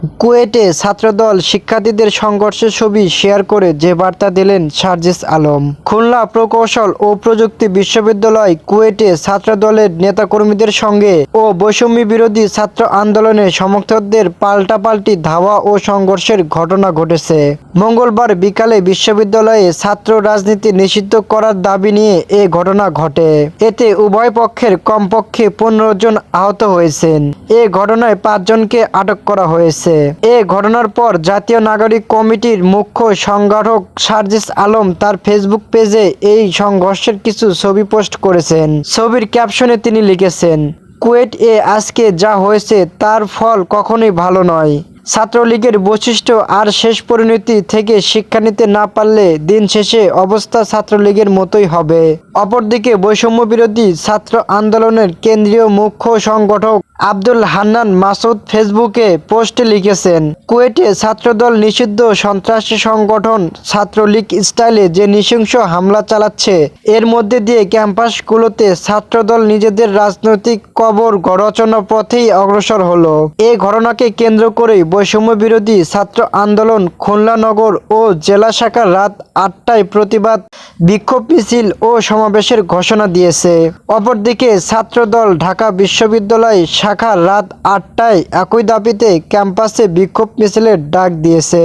কুয়েটে ছাত্রদল শিক্ষার্থীদের সংঘর্ষের ছবি শেয়ার করে যে বার্তা দিলেন সার্জিস আলম। খুলনা প্রকৌশল ও প্রযুক্তি বিশ্ববিদ্যালয় কুয়েটে ছাত্রদলের নেতাকর্মীদের সঙ্গে ও বৈষম্য বিরোধী ছাত্র আন্দোলনের সমর্থকদের পাল্টাপাল্টি ধাওয়া ও সংঘর্ষের ঘটনা ঘটেছে। মঙ্গলবার বিকালে বিশ্ববিদ্যালয়ে ছাত্র রাজনীতি নিষিদ্ধ করার দাবি নিয়ে এ ঘটনা ঘটে। এতে উভয় পক্ষের কমপক্ষে 15 জন আহত হয়েছেন। এ ঘটনায় 5 জনকে আটক করা হয়েছে। এ ঘটনার পর জাতীয় নাগরিক কমিটির মুখ্য সংগঠক সার্জিস আলম তার ফেসবুক পেজে এই সংঘর্ষের কিছু ছবি পোস্ট করেছেন। ছবির ক্যাপশনে তিনি লিখেছেন, কুয়েট এ আজকে যা হয়েছে তার ফল কখনোই ভালো নয়। ছাত্রলীগের বৈশিষ্ট্য আর শেষ পরিণতি থেকে শিক্ষা নিতে না পারলে দিন শেষে অবস্থা ছাত্রলীগের মতোই হবে। অপরদিকে বৈষম্য বিরোধী ছাত্র আন্দোলনের কেন্দ্রীয় মুখ্য সংগঠক আব্দুল হান্নান মাসুদ ফেসবুকে পোস্টে লিখেছেন, কুয়েটে ছাত্রদল নিষিদ্ধ সন্ত্রাসী সংগঠন ছাত্রলীগ স্টাইলে যে নৃশংস হামলা চালাচ্ছে, এর মধ্যে দিয়ে ক্যাম্পাসগুলোতে ছাত্রদল নিজেদের রাজনৈতিক কবর রচনা পথেই অগ্রসর হলো। এই ঘটনাকে কেন্দ্র করেই বৈষম্য বিরোধী ছাত্র আন্দোলন খুলনা নগর ও জেলা শাখার রাত 8টায় প্রতিবাদ বিক্ষোভ মিছিল ও সমাবেশের ঘোষণা দিয়েছে। অপরদিকে ছাত্রদল ঢাকা বিশ্ববিদ্যালয় শাখার রাত 8টায় একই দাবিতে ক্যাম্পাসে বিক্ষোভ মিছিলের ডাক দিয়েছে।